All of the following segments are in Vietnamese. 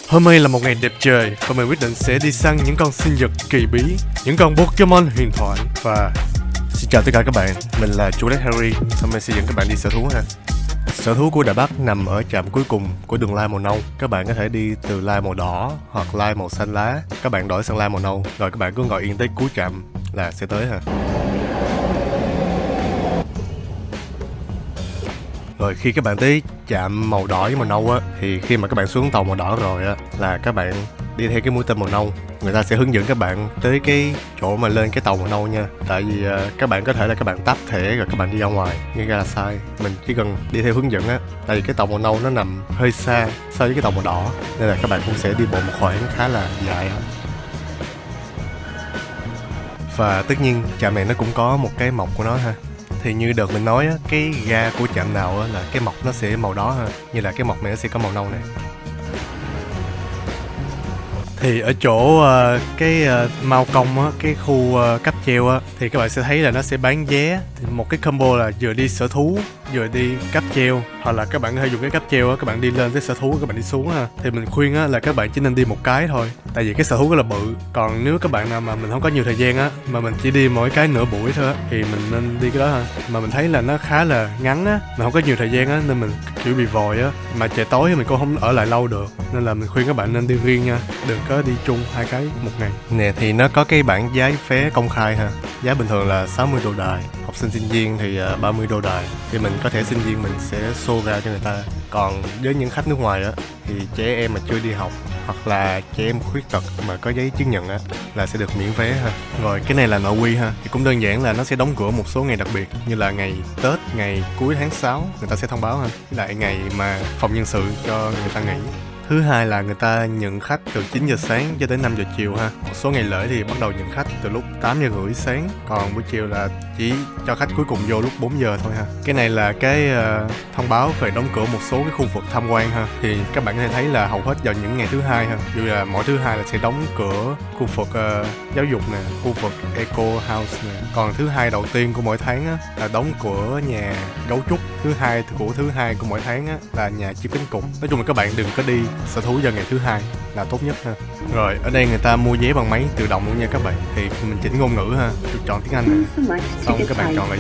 Hôm nay là một ngày đẹp trời và mình quyết định sẽ đi săn những con sinh vật kỳ bí, những con Pokemon huyền thoại. Và xin chào tất cả các bạn, mình là chú Led Harry. Hôm nay sẽ dẫn các bạn đi sở thú ha. Sở thú của Đà Bắc nằm ở trạm cuối cùng của đường lai màu nâu. Các bạn có thể đi từ lai màu đỏ hoặc lai màu xanh lá. Các bạn đổi sang lai màu nâu, rồi các bạn cứ ngồi yên tới cuối trạm là sẽ tới ha. Rồi khi các bạn tới trạm màu đỏ với màu nâu á, thì khi mà các bạn xuống tàu màu đỏ rồi á, là các bạn đi theo cái mũi tên màu nâu. Người ta sẽ hướng dẫn các bạn tới cái chỗ mà lên cái tàu màu nâu nha. Tại vì các bạn có thể là các bạn tap thẻ rồi các bạn đi ra ngoài, nhưng ra là sai. Mình chỉ cần đi theo hướng dẫn á. Tại vì cái tàu màu nâu nó nằm hơi xa so với cái tàu màu đỏ, nên là các bạn cũng sẽ đi bộ một khoảng khá là dài ha. Và tất nhiên trạm này nó cũng có một cái mọc của nó ha. Thì như đợt mình nói á, cái ga của trạm nào á, là cái mọc nó sẽ màu đó ha. Như là cái mọc này nó sẽ có màu nâu này. Thì ở chỗ Mao Công á, cái khu cáp treo á, thì các bạn sẽ thấy là nó sẽ bán vé. Thì một cái combo là vừa đi sở thú vừa đi cáp treo, hoặc là các bạn có thể dùng cái cáp treo á, các bạn đi lên tới sở thú, các bạn đi xuống ha. Thì mình khuyên á là các bạn chỉ nên đi một cái thôi, tại vì cái sở thú rất là bự. Còn nếu các bạn nào mà mình không có nhiều thời gian á, mà mình chỉ đi mỗi cái nửa buổi thôi á, thì mình nên đi cái đó ha. Mà mình thấy là nó khá là ngắn á, mình không có nhiều thời gian á, nên mình kiểu bị vội á. Mà trời tối thì mình cũng không ở lại lâu được, nên là mình khuyên các bạn nên đi riêng nha, đừng có đi chung hai cái một ngày. Nè thì nó có cái bảng giá vé công khai ha. Giá bình thường là 60 đô đài, học sinh sinh viên thì 30 đô đài. Thì mình có thể sinh viên mình sẽ show ra cho người ta. Còn với những khách nước ngoài á, thì trẻ em mà chưa đi học hoặc là trẻ em khuyết tật mà có giấy chứng nhận á, là sẽ được miễn vé ha. Rồi cái này là nội quy ha. Thì cũng đơn giản là nó sẽ đóng cửa một số ngày đặc biệt, như là ngày Tết, ngày cuối tháng 6 người ta sẽ thông báo ha. Với lại ngày mà phòng nhân sự cho người ta nghỉ. Thứ hai là người ta nhận khách từ 9 giờ sáng cho đến 5 giờ chiều ha. Một số ngày lễ thì bắt đầu nhận khách từ lúc 8 giờ rưỡi sáng, còn buổi chiều là chỉ cho khách cuối cùng vô lúc 4 giờ thôi ha. Cái này là cái thông báo về đóng cửa một số cái khu vực tham quan ha. Thì các bạn có thể thấy là hầu hết vào những ngày thứ hai ha. Dù là mỗi thứ hai là sẽ đóng cửa khu vực giáo dục nè, khu vực Eco House nè. Còn thứ hai đầu tiên của mỗi tháng á, là đóng cửa nhà gấu trúc. Thứ hai của thứ hai của mỗi tháng á, là nhà chim cánh cụt. Nói chung là các bạn đừng có đi sở thú vào ngày thứ hai là tốt nhất ha. Rồi ở đây người ta mua vé bằng máy tự động luôn nha các bạn. Thì mình chỉnh ngôn ngữ ha, chọn tiếng Anh nè. Xong các bạn chọn là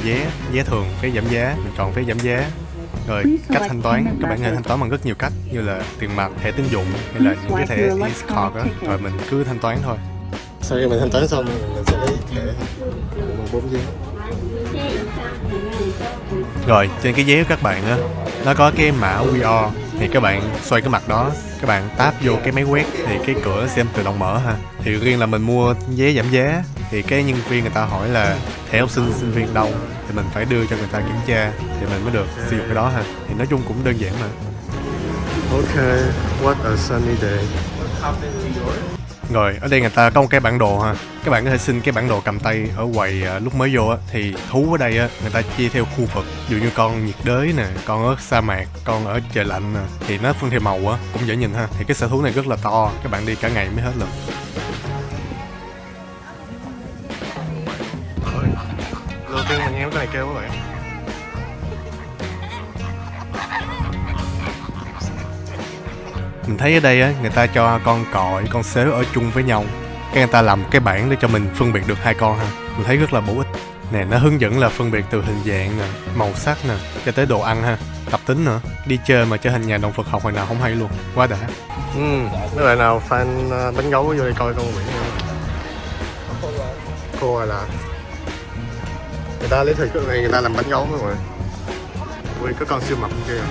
vé thường, vé giảm giá, mình chọn vé giảm giá. Rồi cách thanh toán, các bạn có thể thanh toán bằng rất nhiều cách, như là tiền mặt, thẻ tín dụng hay là những cái thẻ e-card á. Rồi mình cứ thanh toán thôi. Sau khi mình thanh toán xong mình sẽ lấy thẻ mình 4 giây. Rồi trên cái vé của các bạn á, nó có cái mã QR. Thì các bạn xoay cái mặt đó, các bạn tap vô cái máy quét thì cái cửa nó sẽ tự động mở ha. Thì riêng là mình mua vé giảm giá thì cái nhân viên người ta hỏi là thẻ học sinh sinh viên đâu, thì mình phải đưa cho người ta kiểm tra thì mình mới được sử dụng cái đó ha. Thì nói chung cũng đơn giản mà. Ok, what a sunny day. Rồi ở đây người ta có một cái bản đồ ha. Các bạn có thể xin cái bản đồ cầm tay ở quầy lúc mới vô á. Thì thú ở đây á, người ta chia theo khu vực. Ví dụ như con nhiệt đới nè, con ở sa mạc, con ở trời lạnh nè, thì nó phân theo màu á, cũng dễ nhìn ha. Thì cái sở thú này rất là to, các bạn đi cả ngày mới hết lần. Đầu tiên mình nghe cái này kêu các bạn. Mình thấy ở đây á, người ta cho con cọy, con sếu ở chung với nhau. Cái người ta làm cái bảng để cho mình phân biệt được hai con ha. Mình thấy rất là bổ ích. Nè, nó hướng dẫn là phân biệt từ hình dạng nè, màu sắc nè, cho tới đồ ăn ha, tập tính nữa. Đi chơi mà trở thành nhà động vật học hồi nào không hay luôn. Quá đã. Mấy bạn nào fan bánh gấu vô đây coi con biển nha. Cô là người ta lấy thịt cái này người ta làm bánh gấu mọi người. Ui, có con siêu mập kia.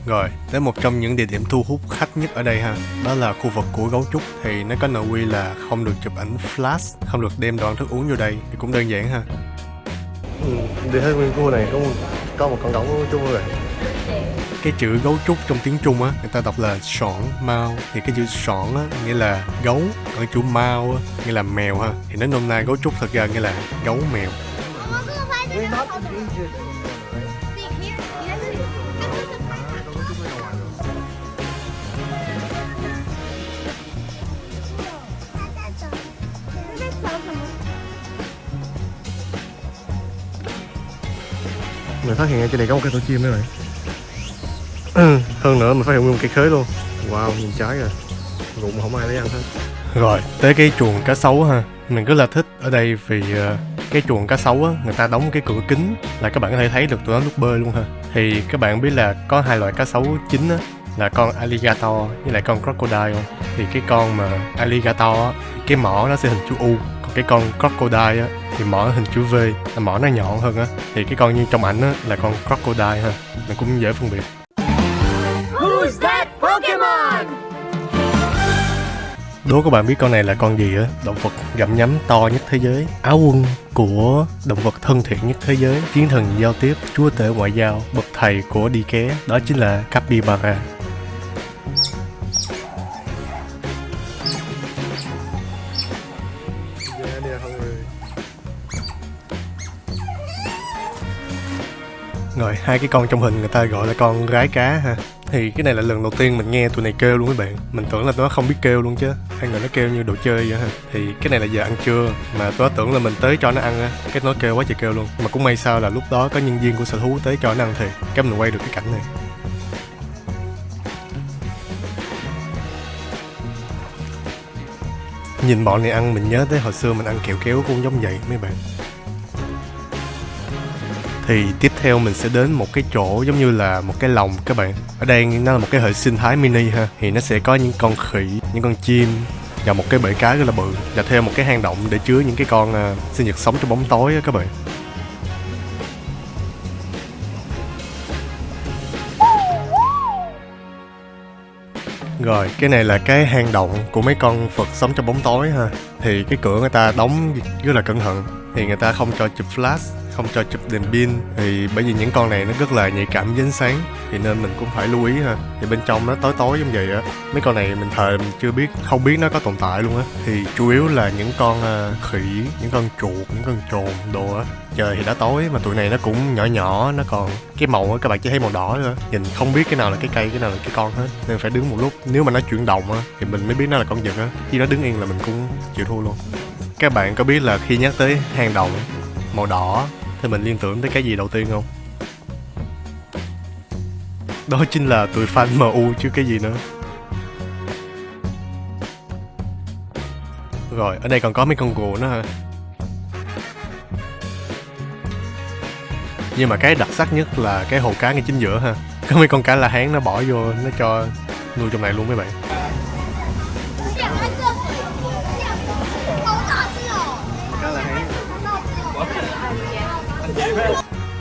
Rồi, đến một trong những địa điểm thu hút khách nhất ở đây ha, đó là khu vực của gấu trúc. Thì nó có nội quy là không được chụp ảnh flash, không được đem đồ ăn thức uống vô đây, thì cũng đơn giản ha. Đi thấy nguyên khu này có một con gấu trúc rồi. Cái chữ gấu trúc trong tiếng Trung á, người ta đọc là sỏn mao. Thì cái chữ sỏn á nghĩa là gấu, còn chữ mao á nghĩa là mèo ha. Thì nói nôm na gấu trúc thật ra nghĩa là gấu mèo. Mình phát hiện ra trên này có một cái tổ chim nữa rồi. Hơn nữa mình phát hiện nguyên một cây khế luôn. Wow, nhìn trái rồi. Rụng mà không ai lấy ăn hết. Rồi, tới cái chuồng cá sấu ha. Mình rất là thích ở đây vì cái chuồng cá sấu á, người ta đóng cái cửa kính là các bạn có thể thấy được tụi nó lúc bơi luôn ha. Thì các bạn biết là có hai loại cá sấu chính á, là con alligator với lại con crocodile không? Thì cái con mà alligator á, cái mỏ nó sẽ hình chữ U. Còn cái con crocodile á, thì mỏ hình chữ V, là mỏ nó nhọn hơn á. Thì cái con như trong ảnh á, là con crocodile ha. Mình cũng dễ phân biệt. Who's that Pokemon? Đố các bạn biết con này là con gì á? Động vật gặm nhấm to nhất thế giới, áo quân của động vật thân thiện nhất thế giới, chiến thần giao tiếp, chúa tể ngoại giao, bậc thầy của đi ké, đó chính là capybara. Rồi, hai cái con trong hình người ta gọi là con gái cá ha. Thì cái này là lần đầu tiên mình nghe tụi này kêu luôn các bạn. Mình tưởng là nó không biết kêu luôn chứ, hay là nó kêu như đồ chơi vậy ha. Thì cái này là giờ ăn trưa, mà tôi tưởng là mình tới cho nó ăn á, cái nó kêu quá trời kêu luôn. Mà cũng may sao là lúc đó có nhân viên của sở thú tới cho nó ăn thì cái mình quay được cái cảnh này. Nhìn bọn này ăn mình nhớ tới hồi xưa mình ăn kẹo kéo cũng giống vậy mấy bạn. Thì tiếp theo mình sẽ đến một cái chỗ giống như là một cái lồng các bạn. Ở đây nó là một cái hệ sinh thái mini ha. Thì nó sẽ có những con khỉ, những con chim và một cái bể cá rất là bự, và thêm một cái hang động để chứa những cái con sinh vật sống trong bóng tối á các bạn. Rồi, cái này là cái hang động của mấy con vật sống trong bóng tối ha. Thì cái cửa người ta đóng rất là cẩn thận. Thì người ta không cho chụp flash, không cho chụp đèn pin. Thì bởi vì những con này nó rất là nhạy cảm với ánh sáng, thì nên mình cũng phải lưu ý ha. Thì bên trong nó tối tối giống vậy á. Mấy con này mình mình chưa biết, không biết nó có tồn tại luôn á. Thì chủ yếu là những con khỉ, những con chuột, những con trồn đồ á. Trời thì đã tối mà tụi này nó cũng nhỏ nhỏ, nó còn cái màu á, các bạn chỉ thấy màu đỏ thôi, nhìn không biết cái nào là cái cây, cái nào là cái con hết, nên phải đứng một lúc. Nếu mà nó chuyển động á thì mình mới biết nó là con vật á, khi nó đứng yên là mình cũng chịu thua luôn. Các bạn có biết là khi nhắc tới hang động màu đỏ thì mình liên tưởng tới cái gì đầu tiên không? Đó chính là tụi fan MU chứ cái gì nữa. Rồi, ở đây còn có mấy con rùa nữa ha. Nhưng mà cái đặc sắc nhất là cái hồ cá ngay chính giữa ha. Có mấy con cá La Hán nó bỏ vô, nó cho nuôi trong này luôn mấy bạn.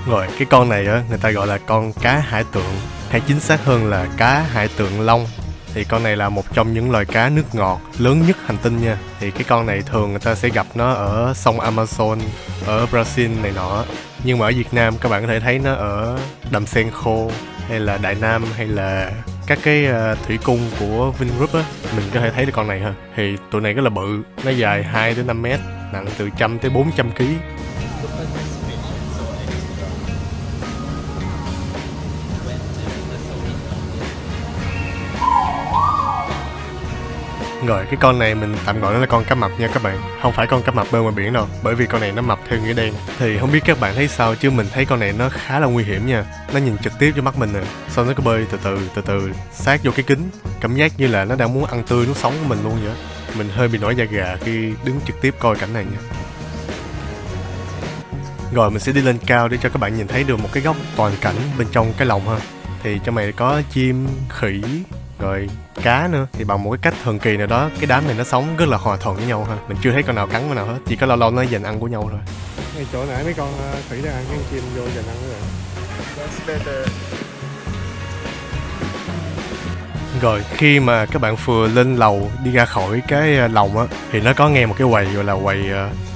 Rồi, cái con này á, người ta gọi là con cá hải tượng, hay chính xác hơn là cá hải tượng long. Thì con này là một trong những loài cá nước ngọt lớn nhất hành tinh nha. Thì cái con này thường người ta sẽ gặp nó ở sông Amazon, ở Brazil này nọ. Nhưng mà ở Việt Nam các bạn có thể thấy nó ở Đầm Sen Khô, hay là Đại Nam, hay là các cái thủy cung của Vingroup á. Mình có thể thấy được con này ha. Thì tụi này rất là bự, nó dài 2 đến 5 mét, nặng từ 100 tới 400 kg. Rồi, cái con này mình tạm gọi nó là con cá mập nha các bạn. Không phải con cá mập bơi ngoài biển đâu, bởi vì con này nó mập theo nghĩa đen. Thì không biết các bạn thấy sao chứ mình thấy con này nó khá là nguy hiểm nha. Nó nhìn trực tiếp vô mắt mình nè, sau nó cứ bơi từ từ sát vô cái kính. Cảm giác như là nó đang muốn ăn tươi nuốt sống của mình luôn vậy. Mình hơi bị nổi da gà khi đứng trực tiếp coi cảnh này nha. Rồi mình sẽ đi lên cao để cho các bạn nhìn thấy được một cái góc toàn cảnh bên trong cái lồng ha. Thì trong này có chim, khỉ, rồi cá nữa. Thì bằng một cái cách thần kỳ nào đó, cái đám này nó sống rất là hòa thuận với nhau ha. Mình chưa thấy con nào cắn con nào hết, chỉ có lâu lâu nó giành ăn của nhau thôi. Ngay chỗ nãy mấy con khỉ đang ăn, cái con chim vô giành ăn nữa rồi. Rồi khi mà các bạn vừa lên lầu đi ra khỏi cái lồng á, thì nó có nghe một cái quầy gọi là quầy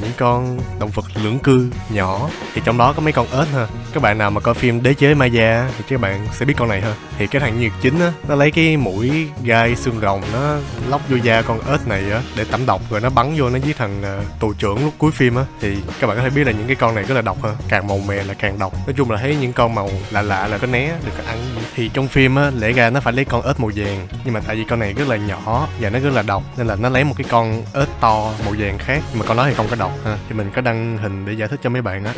những con động vật lưỡng cư nhỏ. Thì trong đó có mấy con ếch ha. Các bạn nào mà coi phim Đế chế Maya thì các bạn sẽ biết con này ha. Thì cái thằng nhân vật chính á, nó lấy cái mũi gai xương rồng nó lóc vô da con ếch này á để tẩm độc, rồi nó bắn vô nó giết thằng tù trưởng lúc cuối phim á. Thì các bạn có thể biết là những cái con này rất là độc ha, càng màu mè là càng độc. Nói chung là thấy những con màu lạ lạ là có né được có ăn. Thì trong phim á, lẽ ra nó phải lấy con ếch màu vàng, nhưng mà tại vì con này rất là nhỏ và nó rất là độc nên là nó lấy một cái con ếch to màu vàng khác, nhưng mà con đó thì không có độc ha. Thì mình có đăng hình để giải thích cho mấy bạn á.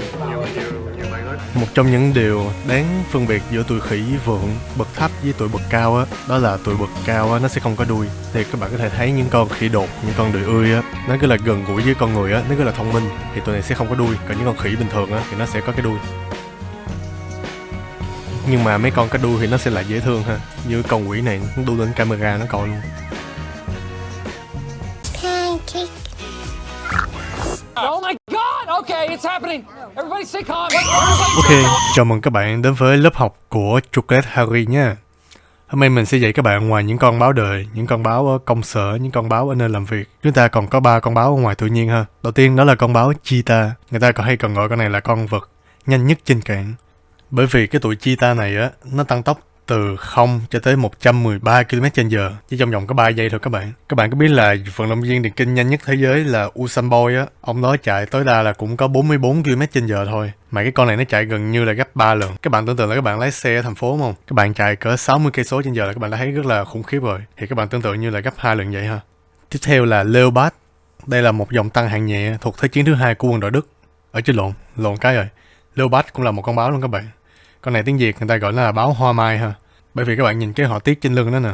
Nhiều bạn nói Một trong những điều đáng phân biệt giữa tụi khỉ vượn bậc thấp với tụi bậc cao á, đó là tụi bậc cao á nó sẽ không có đuôi. Thì các bạn có thể thấy những con khỉ đột, những con đười ươi á, nó cứ là gần gũi với con người á, nó rất là thông minh, thì tụi này sẽ không có đuôi. Còn những con khỉ bình thường á thì nó sẽ có cái đuôi. Nhưng mà mấy con có đuôi thì nó sẽ là dễ thương ha. Như con quỷ này nó đu lên camera nó coi luôn. Oh my god! Okay, it's happening. Everybody stay calm. Ok, chào mừng các bạn đến với lớp học của Chocolate Harry nha. Hôm nay mình sẽ dạy các bạn ngoài những con báo đời, những con báo ở công sở, những con báo ở nơi làm việc, chúng ta còn có 3 con báo ở ngoài tự nhiên ha. Đầu tiên đó là con báo cheetah, người ta còn gọi con này là con vật nhanh nhất trên cạn. Bởi vì cái tụi cheetah này á, nó tăng tốc từ 0 cho tới 113 km/h chỉ trong vòng có 3 giây thôi các bạn. Các bạn có biết là vận động viên điền kinh nhanh nhất thế giới là Usain Bolt á, ông đó chạy tối đa là cũng có 44 km/h thôi. Mà cái con này nó chạy gần như là gấp 3 lần. Các bạn tưởng tượng là các bạn lái xe ở thành phố không? Các bạn chạy cỡ 60 km/h là các bạn đã thấy rất là khủng khiếp rồi. Thì các bạn tưởng tượng như là gấp 2 lần vậy ha. Tiếp theo là Leopard. Đây là một dòng tăng hạng nhẹ thuộc thế chiến thứ 2 của quân đội Đức. Ở trên lộn cái rồi. Leopard cũng là một con báo luôn các bạn. Con này tiếng Việt người ta gọi nó là báo hoa mai ha. Bởi vì các bạn nhìn cái họa tiết trên lưng nó nè,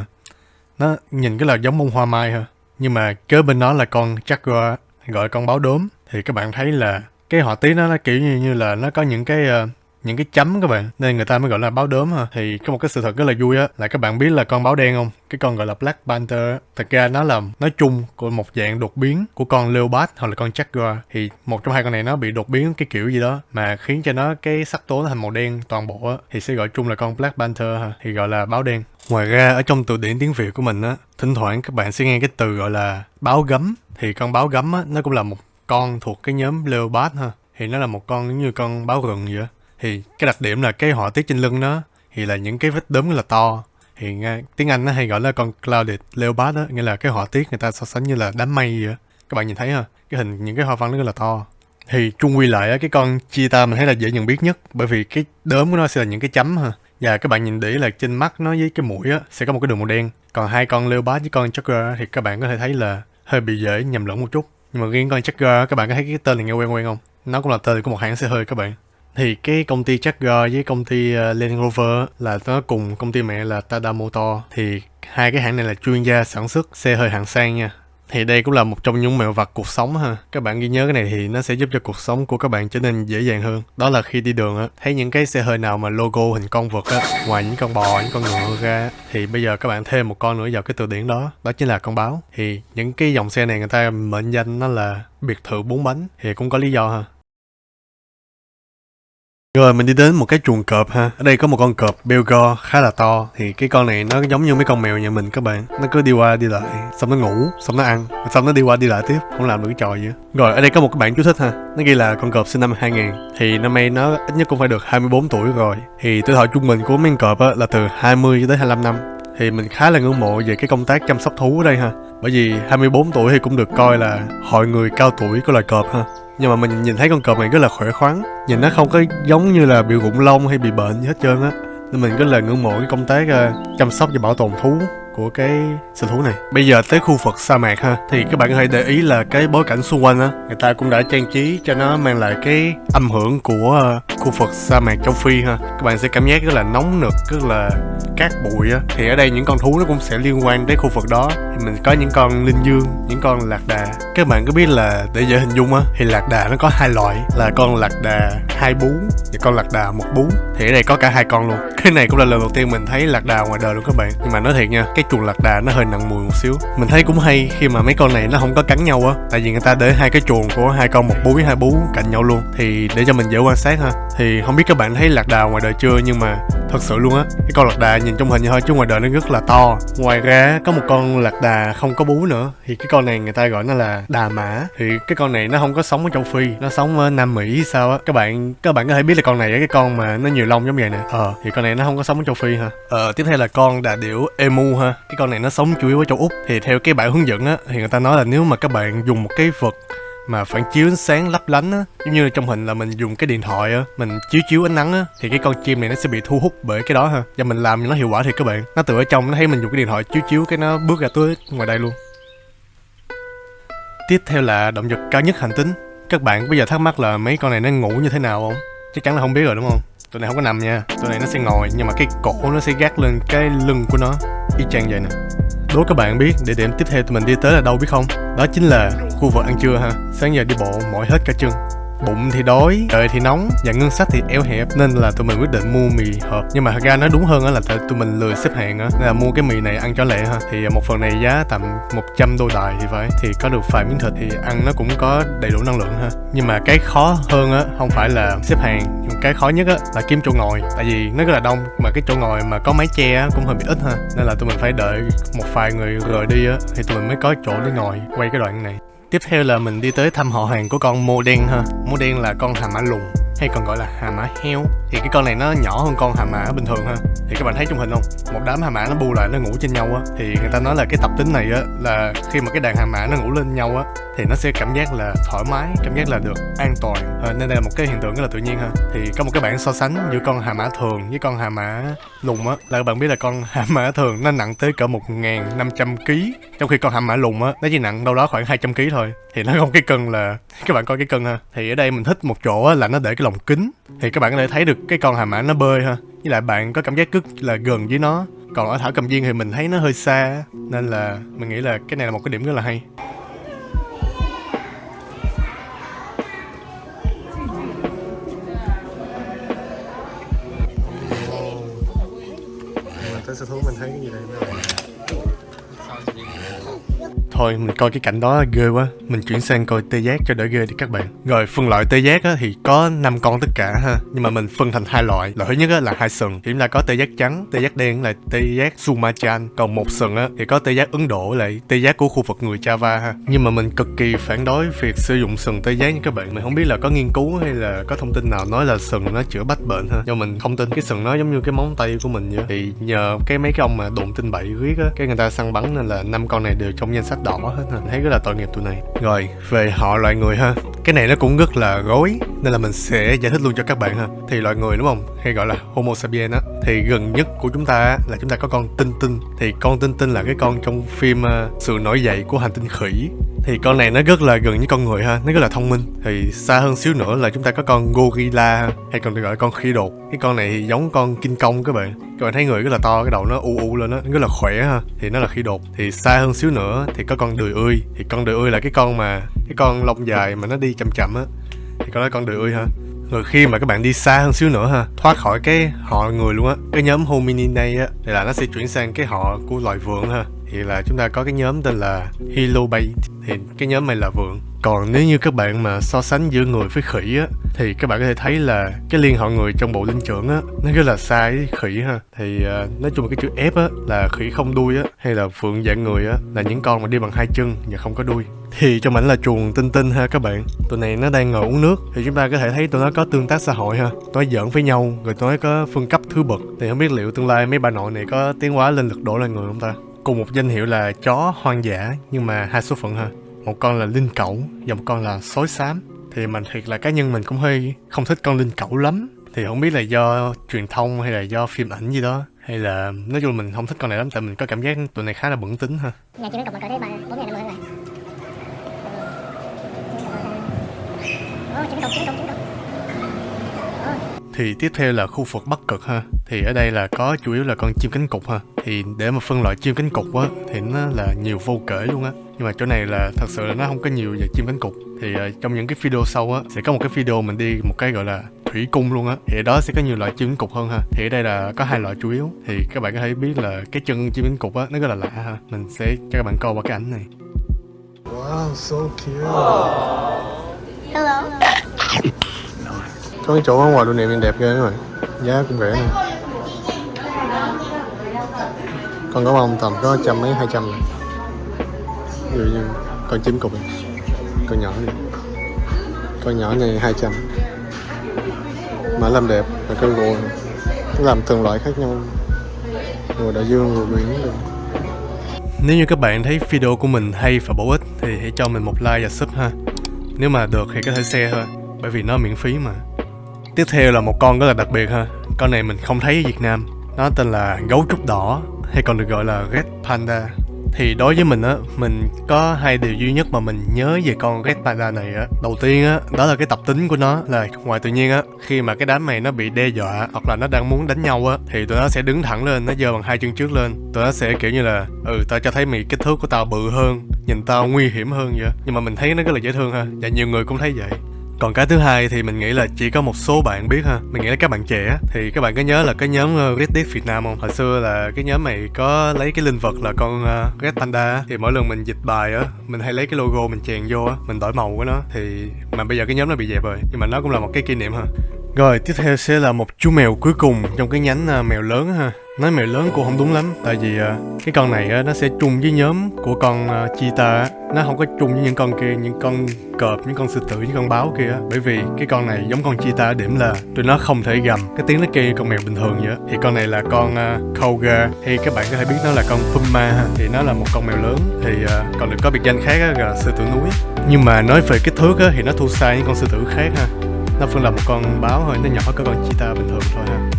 nó nhìn cái là giống bông hoa mai ha. Nhưng mà kế bên nó là con jaguar, gọi là con báo đốm. Thì các bạn thấy là cái họa tiết nó kiểu như là nó có những cái chấm các bạn, nên người ta mới gọi là báo đốm ha. Thì có một cái sự thật rất là vui á, là các bạn biết là con báo đen không? Cái con gọi là Black Panther, thật ra nó là nói chung của một dạng đột biến của con Leopard hoặc là con Jaguar. Thì một trong hai con này nó bị đột biến cái kiểu gì đó mà khiến cho nó cái sắc tố nó thành màu đen toàn bộ á, thì sẽ gọi chung là con Black Panther ha, thì gọi là báo đen. Ngoài ra ở trong từ điển tiếng Việt của mình á, thỉnh thoảng các bạn sẽ nghe cái từ gọi là báo gấm. Thì con báo gấm á, nó cũng là một con thuộc cái nhóm Leopard ha. Thì nó là một con giống như con báo rừng vậy á. Thì cái đặc điểm là cái họa tiết trên lưng nó thì là những cái vết đốm rất là to. Thì tiếng Anh nó hay gọi là con clouded leopard á, nghĩa là cái họa tiết người ta so sánh như là đám mây vậy á. Các bạn nhìn thấy ha, cái hình những cái hoa văn nó rất là to. Thì chung quy lại á, cái con cheetah mình thấy là dễ nhận biết nhất, bởi vì cái đốm của nó sẽ là những cái chấm ha. Và các bạn nhìn để ý là trên mắt nó với cái mũi á sẽ có một cái đường màu đen. Còn hai con leopard với con jaguar thì các bạn có thể thấy là hơi bị dễ nhầm lẫn một chút. Nhưng mà riêng con jaguar các bạn có thấy cái tên này nghe quen không? Nó cũng là tên của một hãng xe hơi các bạn. Thì cái công ty Jaguar với công ty Land Rover là nó cùng công ty mẹ là Tata Motor. Thì hai cái hãng này là chuyên gia sản xuất xe hơi hạng sang nha. Thì đây cũng là một trong những mẹo vặt cuộc sống ha. Các bạn ghi nhớ cái này thì nó sẽ giúp cho cuộc sống của các bạn trở nên dễ dàng hơn. Đó là khi đi đường á, thấy những cái xe hơi nào mà logo hình con vật á, ngoài những con bò, những con ngựa ra, thì bây giờ các bạn thêm một con nữa vào cái từ điển đó, đó chính là con báo. Thì những cái dòng xe này người ta mệnh danh nó là biệt thự 4 bánh, thì cũng có lý do ha. Rồi mình đi đến một cái chuồng cọp ha. Ở đây có một con cọp Belga khá là to. Thì cái con này nó giống như mấy con mèo nhà mình các bạn. Nó cứ đi qua đi lại, xong nó ngủ, xong nó ăn, xong nó đi qua đi lại tiếp, không làm được cái trò gì á. Rồi ở đây có một cái bảng chú thích ha. Nó ghi là con cọp sinh năm 2000. Thì năm nay nó ít nhất cũng phải được 24 tuổi rồi. Thì tuổi thọ trung bình của mấy con cọp á là từ 20 cho tới 25 năm. Thì mình khá là ngưỡng mộ về cái công tác chăm sóc thú ở đây ha. Bởi vì 24 tuổi thì cũng được coi là hội người cao tuổi của loài cọp ha. Nhưng mà mình nhìn thấy con cọp này rất là khỏe khoắn, nhìn nó không có giống như là bị rụng lông hay bị bệnh gì hết trơn á, nên mình rất là ngưỡng mộ cái công tác chăm sóc và bảo tồn thú của cái sở thú này. Bây giờ tới khu vực sa mạc ha, thì các bạn có thể để ý là cái bối cảnh xung quanh á, người ta cũng đã trang trí cho nó mang lại cái âm hưởng của khu vực sa mạc châu Phi ha. Các bạn sẽ cảm giác rất là nóng nực, rất là cát bụi á. Thì ở đây những con thú nó cũng sẽ liên quan đến khu vực đó. Thì mình có những con linh dương, những con lạc đà. Các bạn có biết là để dễ hình dung á, thì lạc đà nó có hai loại, là con lạc đà 2 bú và con lạc đà 1 bú. Thì ở đây có cả hai con luôn. Cái này cũng là lần đầu tiên mình thấy lạc đà ngoài đời luôn các bạn. Nhưng mà nói thiệt nha, cái chuồng lạc đà nó hơi nặng mùi một xíu. Mình thấy cũng hay khi mà mấy con này nó không có cắn nhau á, tại vì người ta để hai cái chuồng của hai con 1 bú với 2 bú cạnh nhau luôn, thì để cho mình dễ quan sát ha. Thì không biết các bạn thấy lạc đà ngoài đời chưa, nhưng mà thật sự luôn á, cái con lạc đà nhìn trong hình như thôi chứ ngoài đời nó rất là to. Ngoài ra có một con lạc đà không có bú nữa, thì cái con này người ta gọi nó là đà mã. Thì cái con này nó không có sống ở châu Phi, nó sống ở Nam Mỹ sao á. Các bạn có thể biết là con này cái con mà nó nhiều lông giống vậy nè. Thì con này nó không có sống ở châu Phi ha. Tiếp theo là con đà điểu emu ha. Cái con này nó sống chủ yếu ở châu Úc. Thì theo cái bản hướng dẫn á, thì người ta nói là nếu mà các bạn dùng một cái vật mà phản chiếu ánh sáng lấp lánh á, giống như trong hình là mình dùng cái điện thoại á, mình chiếu ánh nắng á, thì cái con chim này nó sẽ bị thu hút bởi cái đó ha. Và mình làm nó hiệu quả thì các bạn, nó từ ở trong nó thấy mình dùng cái điện thoại chiếu cái nó bước ra tới ngoài đây luôn. Tiếp theo là động vật cao nhất hành tinh. Các bạn bây giờ thắc mắc là mấy con này nó ngủ như thế nào không? chắc chắn là không biết rồi đúng không? Tụi này không có nằm nha, tụi này nó sẽ ngồi nhưng mà cái cổ nó sẽ gác lên cái lưng của nó, y chang vậy nè. Đố các bạn biết địa điểm tiếp theo tụi mình đi tới là đâu biết không? Đó chính là khu vực ăn trưa ha. Sáng giờ đi bộ mỏi hết cả chân, bụng thì đói, trời thì nóng và ngân sách thì eo hẹp nên là tụi mình quyết định mua mì hộp. Nhưng mà thật ra nói đúng hơn là tại tụi mình lười xếp hàng á, nên là mua cái mì này ăn cho lẹ ha. Thì một phần này giá tầm 100 đô đài thì phải, thì có được vài miếng thịt thì ăn nó cũng có đầy đủ năng lượng ha. Nhưng mà cái khó hơn á không phải là xếp hàng, nhưng cái khó nhất á là kiếm chỗ ngồi, tại vì nó rất là đông mà cái chỗ ngồi mà có mái che á cũng hơi bị ít ha, nên là tụi mình phải đợi một vài người rời đi á thì tụi mình mới có chỗ để ngồi quay cái đoạn này. Tiếp theo là mình đi tới thăm họ hàng của con mô đen ha. Mô đen là con hà mã lùn hay còn gọi là hà mã heo. Thì cái con này nó nhỏ hơn con hà mã bình thường ha. Thì các bạn thấy trong hình không? Một đám hà mã nó bu lại nó ngủ trên nhau á. Thì người ta nói là cái tập tính này á là khi mà cái đàn hà mã nó ngủ lên nhau á thì nó sẽ cảm giác là thoải mái, cảm giác là được an toàn. Nên đây là một cái hiện tượng rất là tự nhiên ha. Thì có một cái bảng so sánh giữa con hà mã thường với con hà mã lùn á, là các bạn biết là con hà mã thường nó nặng tới cỡ 1.500 kg, trong khi con hà mã lùn á nó chỉ nặng đâu đó khoảng 200 kg thôi. Thì nó không cái cân là các bạn coi cái cân ha. Thì ở đây mình thích một chỗ á là nó để cái lồng kính, thì các bạn có thể thấy được cái con hà mã nó bơi ha, với lại bạn có cảm giác rất là gần với nó. Còn ở thảo cầm viên thì mình thấy nó hơi xa, nên là mình nghĩ là cái này là một cái điểm rất là hay. Tới sở thú mình thấy cái gì đây mấy bạn? Thôi mình coi cái cảnh đó ghê quá, mình chuyển sang coi tê giác cho đỡ ghê đi các bạn. Rồi phân loại tê giác á, thì có 5 con tất cả ha, nhưng mà mình phân thành 2 loại. Loại thứ nhất á, là 2 sừng, thì chúng ta có tê giác trắng, tê giác đen là tê giác Sumatra. Còn 1 sừng á, thì có tê giác Ấn Độ lại tê giác của khu vực người Java ha. Nhưng mà mình cực kỳ phản đối việc sử dụng sừng tê giác nha các bạn. Mình không biết là có nghiên cứu hay là có thông tin nào nói là sừng nó chữa bách bệnh ha, nhưng mình không tin. Cái sừng nó giống như cái móng tay của mình vậy. Thì nhờ mấy cái ông mà đồn tin bậy riết á, cái người ta săn bắn nên là 5 con này đều trong danh sách đỏ hết ha. Mình thấy rất là tội nghiệp tụi này. Rồi về họ loài người ha, cái này nó cũng rất là rối nên là mình sẽ giải thích luôn cho các bạn ha. Thì loài người đúng không, hay gọi là Homo sapiens á, thì gần nhất của chúng ta á, là chúng ta có con Tinh Tinh. Thì con Tinh Tinh là cái con trong phim Sự Nổi Dậy của Hành Tinh Khỉ. Thì con này nó rất là gần với con người ha, nó rất là thông minh. Thì xa hơn xíu nữa là chúng ta có con Gorilla ha, hay còn được gọi là con khỉ đột. Cái con này thì giống con King Kong các bạn. Các bạn thấy người rất là to, cái đầu nó u lên á, rất là khỏe ha. Thì nó là khỉ đột. Thì xa hơn xíu nữa thì có con đười ươi. Thì con đười ươi là cái con lông dài mà nó đi chậm chậm á. Thì con đó là con đười ươi ha. Rồi khi mà các bạn đi xa hơn xíu nữa ha, thoát khỏi cái họ người luôn á, cái nhóm Hominidae á, thì là nó sẽ chuyển sang cái họ của loài vượn ha. Thì là chúng ta có cái nhóm tên là Hilobate, thì cái nhóm này là vượn. Còn nếu như các bạn mà so sánh giữa người với khỉ á, thì các bạn có thể thấy là cái liên họ người trong bộ linh trưởng á, nó rất là xa với khỉ ha. Thì nói chung là cái chữ F á là khỉ không đuôi á, hay là vượn dạng người á là những con mà đi bằng 2 chân và không có đuôi. Thì trong ảnh là chuồng Tinh Tinh ha các bạn. Tụi này nó đang ngồi uống nước, thì chúng ta có thể thấy tụi nó có tương tác xã hội ha, tụi nó giỡn với nhau, rồi tụi nó có phân cấp thứ bậc. Thì không biết liệu tương lai mấy bà nội này có tiến hóa lên lật đổ loài người không ta. Cùng một danh hiệu là chó hoang dã, nhưng mà 2 số phận ha. Một con là linh cẩu và một con là sói xám. Thì mình thiệt là cá nhân mình cũng hơi không thích con linh cẩu lắm. Thì không biết là do truyền thông hay là do phim ảnh gì đó, hay là nói chung là mình không thích con này lắm, tại mình có cảm giác tụi này khá là bẩn tính ha. Nhà chị nó cọc mình cỡ tới 4.000 năm rồi. Thì tiếp theo là khu vực Bắc Cực ha. Thì ở đây là có chủ yếu là con chim cánh cụt ha. Thì để mà phân loại chim cánh cụt á thì nó là nhiều vô kể luôn á. Nhưng mà chỗ này là thật sự là nó không có nhiều về chim cánh cụt. Thì trong những cái video sau á sẽ có một cái video mình đi một cái gọi là thủy cung luôn á. Thì ở đó sẽ có nhiều loại chim cánh cụt hơn ha. Thì ở đây là có 2 loại chủ yếu. Thì các bạn có thể biết là cái chân chim cánh cụt á nó rất là lạ ha. Mình sẽ cho các bạn coi qua cái ảnh này. Wow, so cute. Hello. Có cái chỗ ở ngoài đồ niệm đẹp ghê rồi, giá cũng rẻ nè. Con có bông tầm có 100 mấy 200 này. Ví dụ như con chim cụt này, con nhỏ này, con nhỏ này 200. Mà làm đẹp là con rùa, nó làm từng loại khác nhau, rùa đại dương, rùa biển rồi. Nếu như các bạn thấy video của mình hay và bổ ích thì hãy cho mình một like và sub ha. Nếu mà được thì có thể share thôi, bởi vì nó miễn phí mà. Tiếp theo là một con rất là đặc biệt ha. Con này mình không thấy ở Việt Nam. Nó tên là gấu trúc đỏ, hay còn được gọi là Red Panda. Thì đối với mình á, mình có hai điều duy nhất mà mình nhớ về con Red Panda này á. Đầu tiên á, đó là cái tập tính của nó là ngoài tự nhiên á, khi mà cái đám này nó bị đe dọa hoặc là nó đang muốn đánh nhau á, thì tụi nó sẽ đứng thẳng lên, nó giơ bằng hai chân trước lên. Tụi nó sẽ kiểu như là tao cho thấy mày kích thước của tao bự hơn, nhìn tao nguy hiểm hơn vậy. Nhưng mà mình thấy nó rất là dễ thương ha, và nhiều người cũng thấy vậy. Còn cái thứ hai thì mình nghĩ là chỉ có một số bạn biết ha. Mình nghĩ là các bạn trẻ thì các bạn có nhớ là cái nhóm Red Dead Việt Nam không? Hồi xưa là cái nhóm này có lấy cái linh vật là con Red Panda á. Thì mỗi lần mình dịch bài á, mình hay lấy cái logo mình chèn vô á, mình đổi màu của nó. Thì mà bây giờ cái nhóm nó bị dẹp rồi, nhưng mà nó cũng là một cái kỷ niệm ha. Rồi tiếp theo sẽ là một chú mèo cuối cùng trong cái nhánh mèo lớn ha. Nói mèo lớn cũng không đúng lắm, tại vì cái con này nó sẽ chung với nhóm của con cheetah á. Nó không có chung với những con kia, những con cọp, những con sư tử, những con báo kia á. Bởi vì cái con này giống con cheetah ở điểm là tụi nó không thể gầm, cái tiếng nó kêu như con mèo bình thường vậy á. Thì con này là con cougar, hay các bạn có thể biết nó là con puma ha. Thì nó là một con mèo lớn, thì còn được có biệt danh khác là sư tử núi. Nhưng mà nói về kích thước á, thì nó thua xa những con sư tử khác ha. Nó phân là một con báo thôi, nó nhỏ hơn con cheetah bình thường thôi ha.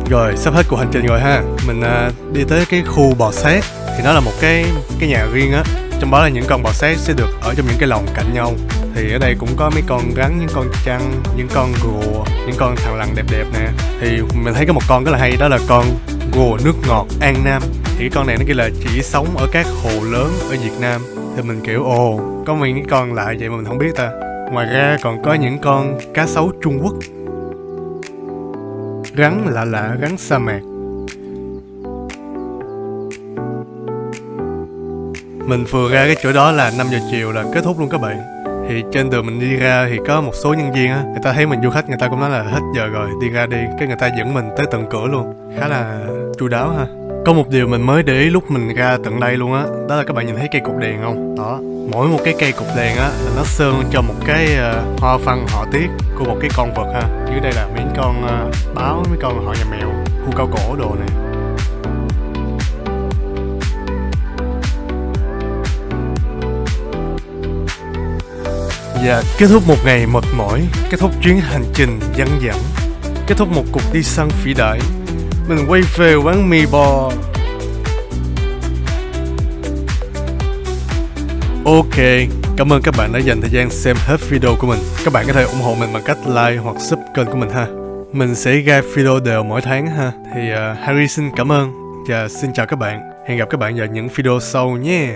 Rồi, sắp hết cuộc hành trình rồi ha. Mình đi tới cái khu bò sát. Thì nó là một cái nhà riêng á. Trong đó là những con bò sát sẽ được ở trong những cái lồng cạnh nhau. Thì ở đây cũng có mấy con rắn, những con trăn, những con rùa, những con thằn lằn đẹp đẹp nè. Thì mình thấy có một con rất là hay, đó là con rùa nước ngọt An Nam. Thì cái con này nó kia là chỉ sống ở các hồ lớn ở Việt Nam. Thì mình kiểu có mấy cái con lạ vậy mà mình không biết ta. Ngoài ra còn có những con cá sấu Trung Quốc, rắn lạ, rắn sa mạc. Mình vừa ra cái chỗ đó là 5 giờ chiều là kết thúc luôn các bạn. Thì trên đường mình đi ra thì có một số nhân viên á, người ta thấy mình du khách, người ta cũng nói là hết giờ rồi, đi ra đi. Cái người ta dẫn mình tới tận cửa luôn, khá là chu đáo ha. Có một điều mình mới để ý lúc mình ra tận đây luôn á, đó là các bạn nhìn thấy cây cột đèn không? Đó, mỗi một cái cây cột đèn á là nó sơn cho một cái hoa văn họa tiết của một cái con vật ha. Dưới đây là mấy con báo, mấy con họ nhà mèo, khu cao cổ đồ này. Và kết thúc một ngày mệt mỏi, kết thúc chuyến hành trình văng vẳng, kết thúc một cuộc đi săn vĩ đại, mình quay về quán mì bò. Ok, cảm ơn các bạn đã dành thời gian xem hết video của mình. Các bạn có thể ủng hộ mình bằng cách like hoặc sub kênh của mình ha. Mình sẽ ra video đều mỗi tháng ha. Thì Harry xin cảm ơn và xin chào các bạn. Hẹn gặp các bạn vào những video sau nhé.